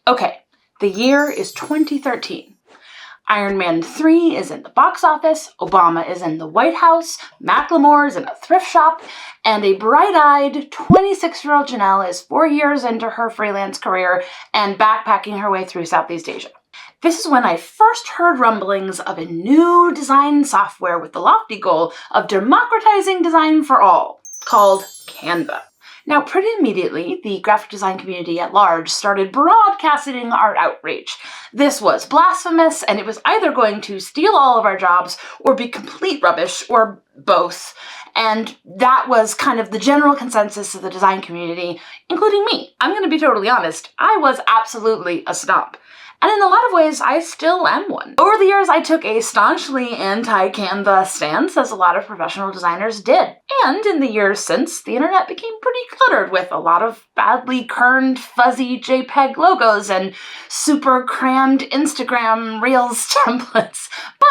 Okay, the year is 2013. Iron Man 3 is in the box office, Obama is in the White House, Macklemore is in a thrift shop, and a bright-eyed 26-year-old Janelle is 4 years into her freelance career and backpacking her way through Southeast Asia. This is when I first heard rumblings of a new design software with the lofty goal of democratizing design for all, called Canva. Now, pretty immediately, the graphic design community at large started broadcasting our outrage. This was blasphemous, and it was either going to steal all of our jobs or be complete rubbish, or both. And that was kind of the general consensus of the design community, including me. I'm going to be totally honest, I was absolutely a snob. And in a lot of ways, I still am one. Over the years, I took a staunchly anti-Canva stance, as a lot of professional designers did. And in the years since, the internet became pretty cluttered with a lot of badly kerned, fuzzy JPEG logos and super crammed Instagram Reels templates. But,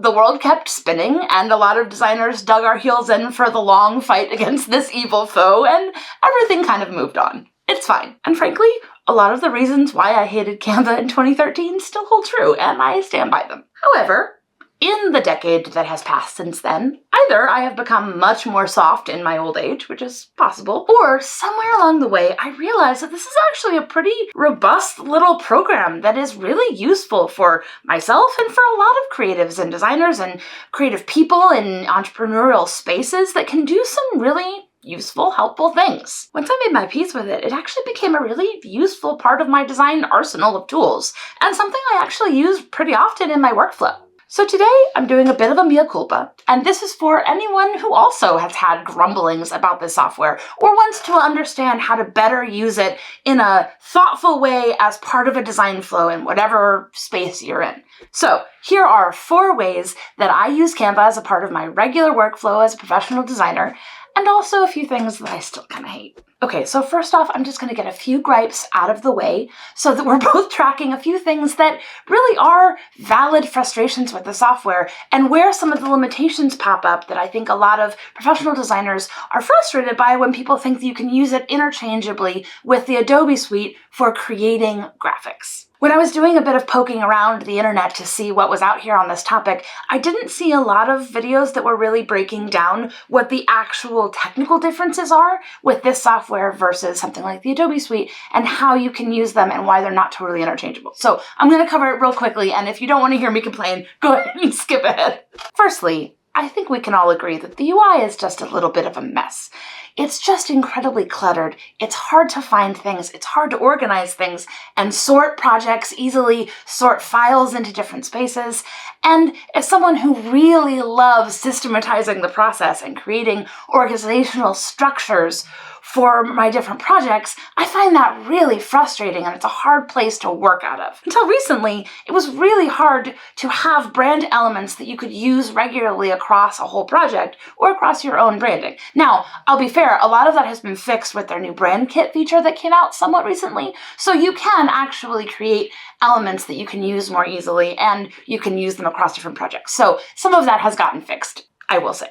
the world kept spinning, and a lot of designers dug our heels in for the long fight against this evil foe, and everything kind of moved on. It's fine. And frankly, a lot of the reasons why I hated Canva in 2013 still hold true, and I stand by them. However, in the decade that has passed since then, either I have become much more soft in my old age, which is possible, or somewhere along the way I realized that this is actually a pretty robust little program that is really useful for myself and for a lot of creatives and designers and creative people in entrepreneurial spaces that can do some really useful, helpful things. Once I made my peace with it, it actually became a really useful part of my design arsenal of tools, and something I actually use pretty often in my workflow. So today, I'm doing a bit of a mea culpa, and this is for anyone who also has had grumblings about this software or wants to understand how to better use it in a thoughtful way as part of a design flow in whatever space you're in. So here are 4 ways that I use Canva as a part of my regular workflow as a professional designer, and also a few things that I still kind of hate. Okay, so first off, I'm just going to get a few gripes out of the way so that we're both tracking a few things that really are valid frustrations with the software and where some of the limitations pop up that I think a lot of professional designers are frustrated by when people think that you can use it interchangeably with the Adobe suite for creating graphics. When I was doing a bit of poking around the internet to see what was out here on this topic, I didn't see a lot of videos that were really breaking down what the actual technical differences are with this software versus something like the Adobe suite and how you can use them and why they're not totally interchangeable. So I'm going to cover it real quickly, and if you don't want to hear me complain, go ahead and skip ahead. Firstly, I think we can all agree that the UI is just a little bit of a mess. It's just incredibly cluttered. It's hard to find things. It's hard to organize things and sort projects easily, sort files into different spaces. And as someone who really loves systematizing the process and creating organizational structures for my different projects, I find that really frustrating, and it's a hard place to work out of. Until recently, it was really hard to have brand elements that you could use regularly across a whole project or across your own branding. Now, I'll be fair, a lot of that has been fixed with their new brand kit feature that came out somewhat recently, so you can actually create elements that you can use more easily, and you can use them across different projects. So some of that has gotten fixed, I will say.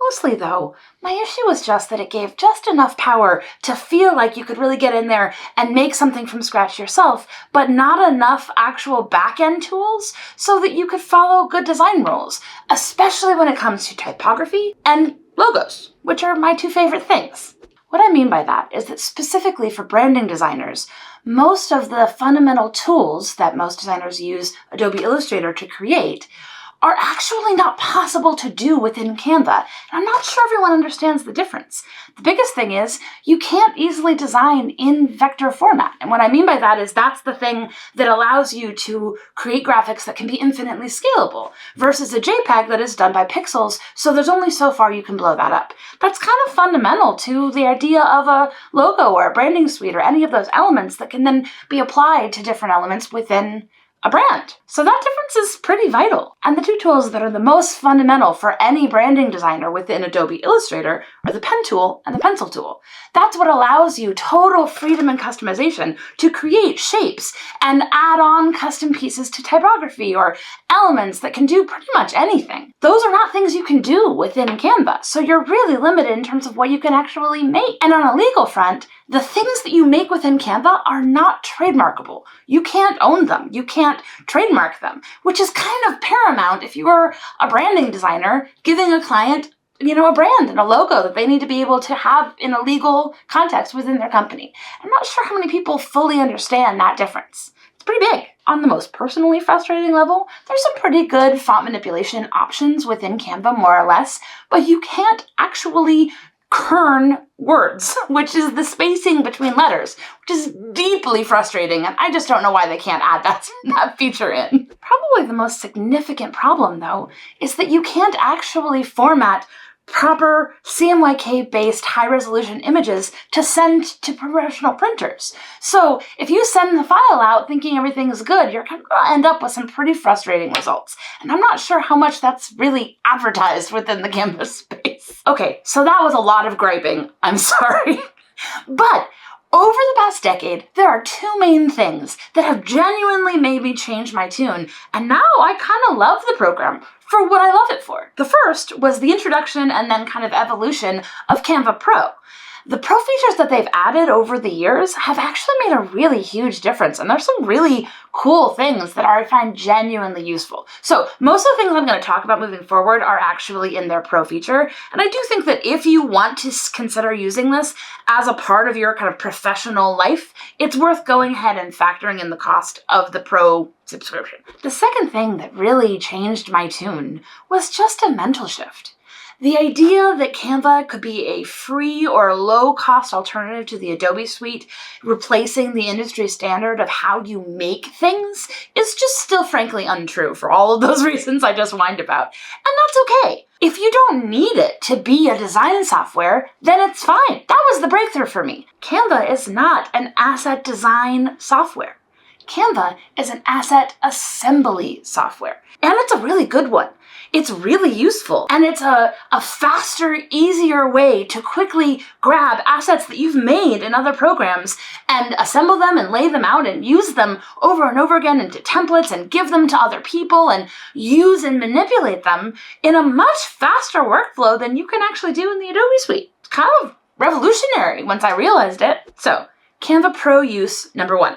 Mostly, though, my issue was just that it gave just enough power to feel like you could really get in there and make something from scratch yourself, but not enough actual back-end tools so that you could follow good design rules, especially when it comes to typography and logos, which are my 2 favorite things. What I mean by that is that specifically for branding designers, most of the fundamental tools that most designers use Adobe Illustrator to create are actually not possible to do within Canva, and I'm not sure everyone understands the difference. The biggest thing is you can't easily design in vector format, and what I mean by that is that's the thing that allows you to create graphics that can be infinitely scalable, versus a JPEG that is done by pixels, so there's only so far you can blow that up. That's kind of fundamental to the idea of a logo or a branding suite or any of those elements that can then be applied to different elements within a brand. So that difference is pretty vital. And the 2 tools that are the most fundamental for any branding designer within Adobe Illustrator are the pen tool and the pencil tool. That's what allows you total freedom and customization to create shapes and add on custom pieces to typography or elements that can do pretty much anything. Those are not things you can do within Canva, so you're really limited in terms of what you can actually make. And on a legal front, the things that you make within Canva are not trademarkable. You can't own them. You can't trademark them, which is kind of paramount if you are a branding designer giving a client, a brand and a logo that they need to be able to have in a legal context within their company. I'm not sure how many people fully understand that difference. It's pretty big. On the most personally frustrating level, there's some pretty good font manipulation options within Canva, more or less, but you can't actually kern words, which is the spacing between letters, which is deeply frustrating, and I just don't know why they can't add that feature in. Probably the most significant problem, though, is that you can't actually format proper CMYK-based high-resolution images to send to professional printers. So if you send the file out thinking everything is good, you're going to end up with some pretty frustrating results. And I'm not sure how much that's really advertised within the Canva space. Okay, so that was a lot of griping. I'm sorry. But over the past decade, there are two main things that have genuinely made me change my tune, and now I kind of love the program for what I love it for. The first was the introduction and then kind of evolution of Canva Pro. The Pro features that they've added over the years have actually made a really huge difference, and there's some really cool things that I find genuinely useful. So most of the things I'm going to talk about moving forward are actually in their Pro feature, and I do think that if you want to consider using this as a part of your kind of professional life, it's worth going ahead and factoring in the cost of the Pro subscription. The second thing that really changed my tune was just a mental shift. The idea that Canva could be a free or low-cost alternative to the Adobe suite, replacing the industry standard of how you make things, is just still frankly untrue for all of those reasons I just whined about. And that's okay. If you don't need it to be a design software, then it's fine. That was the breakthrough for me. Canva is not an asset design software. Canva is an asset assembly software, and it's a really good one. It's really useful, and it's a faster, easier way to quickly grab assets that you've made in other programs and assemble them and lay them out and use them over and over again into templates and give them to other people and use and manipulate them in a much faster workflow than you can actually do in the Adobe suite. It's kind of revolutionary once I realized it. So, Canva Pro use number 1.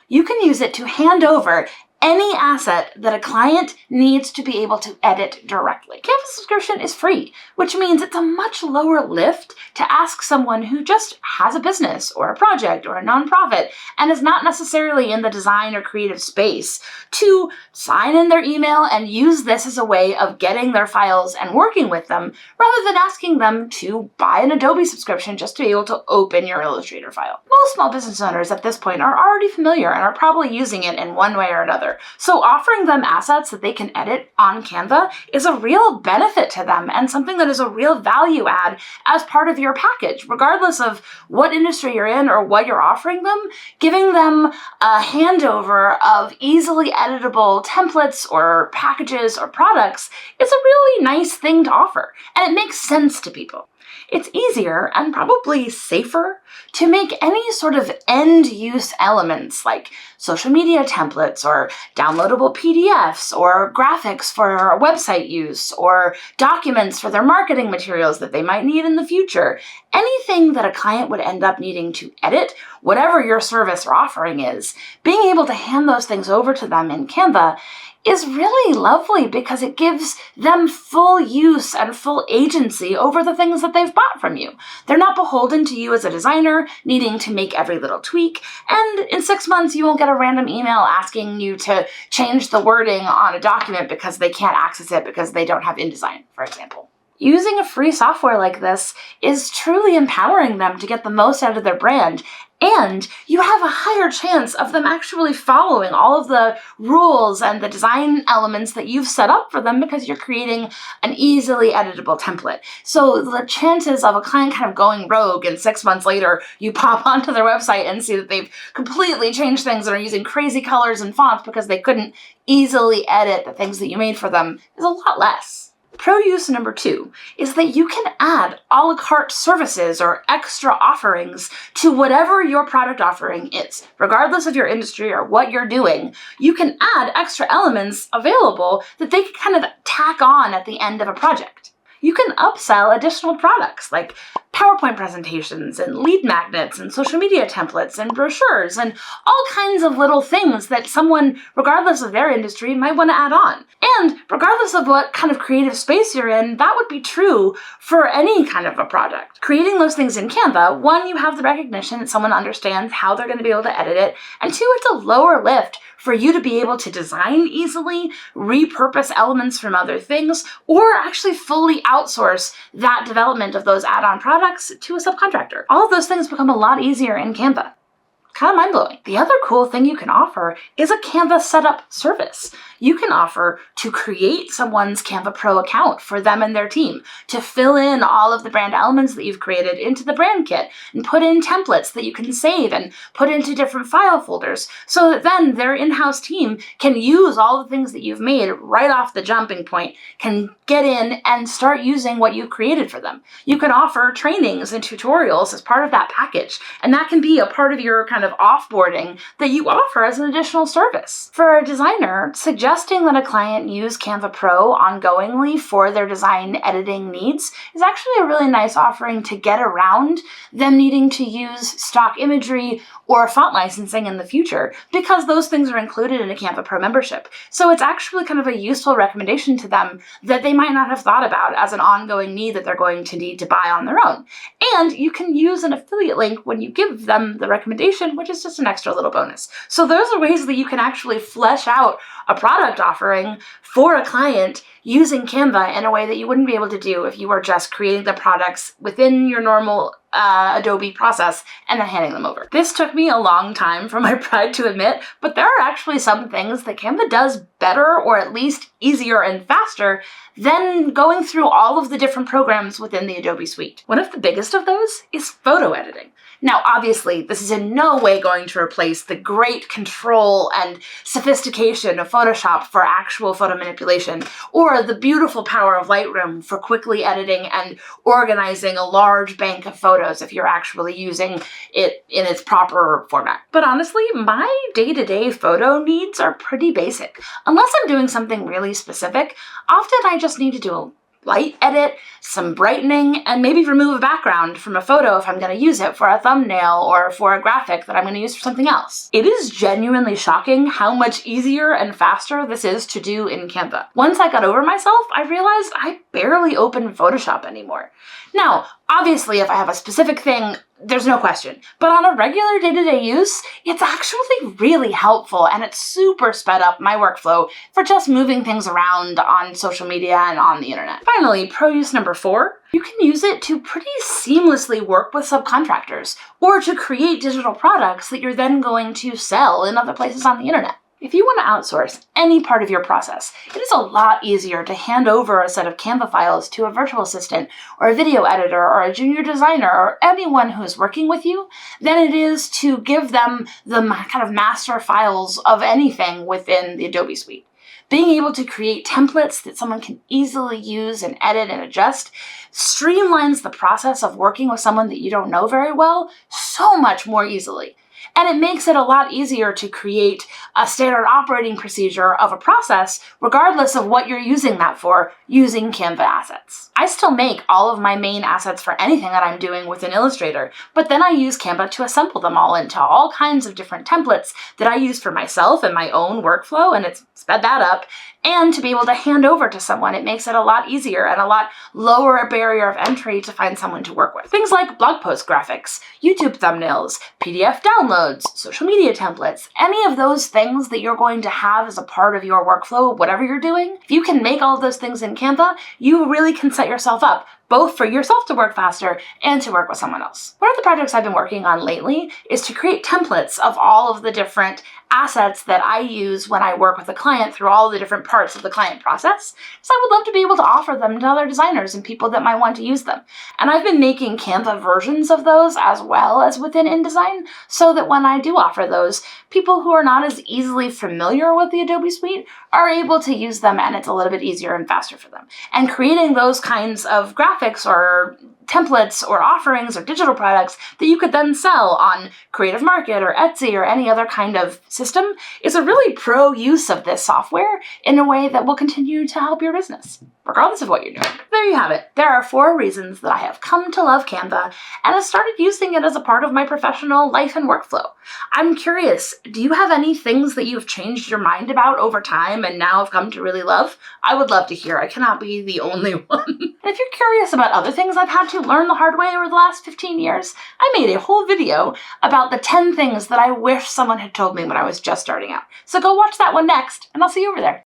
You can use it to hand over any asset that a client needs to be able to edit directly. Canva subscription is free, which means it's a much lower lift to ask someone who just has a business or a project or a nonprofit and is not necessarily in the design or creative space to sign in their email and use this as a way of getting their files and working with them, rather than asking them to buy an Adobe subscription just to be able to open your Illustrator file. Most small business owners at this point are already familiar and are probably using it in one way or another. So offering them assets that they can edit on Canva is a real benefit to them and something that is a real value add as part of your package, regardless of what industry you're in or what you're offering them. Giving them a handover of easily editable templates or packages or products is a really nice thing to offer, and it makes sense to people. It's easier and probably safer to make any sort of end-use elements like social media templates or downloadable PDFs or graphics for website use or documents for their marketing materials that they might need in the future. Anything that a client would end up needing to edit, whatever your service or offering is, being able to hand those things over to them in Canva is really lovely because it gives them full use and full agency over the things that they've bought from you. They're not beholden to you as a designer, needing to make every little tweak, and in 6 months you won't get a random email asking you to change the wording on a document because they can't access it because they don't have InDesign, for example. Using a free software like this is truly empowering them to get the most out of their brand, and you have a higher chance of them actually following all of the rules and the design elements that you've set up for them because you're creating an easily editable template. So the chances of a client kind of going rogue and 6 months later you pop onto their website and see that they've completely changed things and are using crazy colors and fonts because they couldn't easily edit the things that you made for them is a lot less. Pro use number 2 is that you can add a la carte services or extra offerings to whatever your product offering is. Regardless of your industry or what you're doing, you can add extra elements available that they can kind of tack on at the end of a project. You can upsell additional products like PowerPoint presentations and lead magnets and social media templates and brochures and all kinds of little things that someone, regardless of their industry, might want to add on. And regardless of what kind of creative space you're in, that would be true for any kind of a project. Creating those things in Canva, one, you have the recognition that someone understands how they're going to be able to edit it, and two, it's a lower lift for you to be able to design easily, repurpose elements from other things, or actually fully outsource that development of those add-on products to a subcontractor. All of those things become a lot easier in Canva. Kind of mind-blowing. The other cool thing you can offer is a Canva setup service. You can offer to create someone's Canva Pro account for them and their team, to fill in all of the brand elements that you've created into the brand kit, and put in templates that you can save and put into different file folders, so that then their in-house team can use all the things that you've made right off the jumping point, can get in and start using what you've created for them. You can offer trainings and tutorials as part of that package, and that can be a part of your kind of offboarding that you offer as an additional service. For a designer, suggesting that a client use Canva Pro ongoingly for their design editing needs is actually a really nice offering to get around them needing to use stock imagery or font licensing in the future, because those things are included in a Canva Pro membership. So it's actually kind of a useful recommendation to them that they might not have thought about as an ongoing need that they're going to need to buy on their own. And you can use an affiliate link when you give them the recommendation, which is just an extra little bonus. So those are ways that you can actually flesh out a product offering for a client using Canva in a way that you wouldn't be able to do if you were just creating the products within your normal Adobe process and then handing them over. This took me a long time for my pride to admit, but there are actually some things that Canva does better, or at least easier and faster, than going through all of the different programs within the Adobe suite. One of the biggest of those is photo editing. Now, obviously, this is in no way going to replace the great control and sophistication of Photoshop for actual photo manipulation, or the beautiful power of Lightroom for quickly editing and organizing a large bank of photos if you're actually using it in its proper format. But honestly, my day-to-day photo needs are pretty basic. Unless I'm doing something really specific, often I just need to do a light edit, some brightening, and maybe remove a background from a photo if I'm going to use it for a thumbnail or for a graphic that I'm going to use for something else. It is genuinely shocking how much easier and faster this is to do in Canva. Once I got over myself, I realized I barely open Photoshop anymore. Now, obviously, if I have a specific thing, there's no question. But on a regular day-to-day use, it's actually really helpful, and it's super sped up my workflow for just moving things around on social media and on the internet. Finally, pro use number 4. You can use it to pretty seamlessly work with subcontractors, or to create digital products that you're then going to sell in other places on the internet. If you want to outsource any part of your process, it is a lot easier to hand over a set of Canva files to a virtual assistant or a video editor or a junior designer or anyone who is working with you than it is to give them the kind of master files of anything within the Adobe suite. Being able to create templates that someone can easily use and edit and adjust streamlines the process of working with someone that you don't know very well so much more easily. And it makes it a lot easier to create a standard operating procedure of a process, regardless of what you're using that for, using Canva assets. I still make all of my main assets for anything that I'm doing within Illustrator, but then I use Canva to assemble them all into all kinds of different templates that I use for myself and my own workflow, and it's sped that up. And to be able to hand over to someone, it makes it a lot easier and a lot lower a barrier of entry to find someone to work with. Things like blog post graphics, YouTube thumbnails, PDF downloads, social media templates, any of those things that you're going to have as a part of your workflow, whatever you're doing, if you can make all of those things in Canva, you really can set yourself up both for yourself to work faster and to work with someone else. One of the projects I've been working on lately is to create templates of all of the different assets that I use when I work with a client through all the different parts of the client process. So I would love to be able to offer them to other designers and people that might want to use them. And I've been making Canva versions of those as well as within InDesign, so that when I do offer those, people who are not as easily familiar with the Adobe suite are able to use them, and it's a little bit easier and faster for them. And creating those kinds of graphics or templates or offerings or digital products that you could then sell on Creative Market or Etsy or any other kind of system is a really pro use of this software in a way that will continue to help your business. regardless of what you're doing. There you have it. There are 4 reasons that I have come to love Canva and have started using it as a part of my professional life and workflow. I'm curious, do you have any things that you've changed your mind about over time and now have come to really love? I would love to hear. I cannot be the only one. And if you're curious about other things I've had to learn the hard way over the last 15 years, I made a whole video about the 10 things that I wish someone had told me when I was just starting out. So go watch that one next, and I'll see you over there.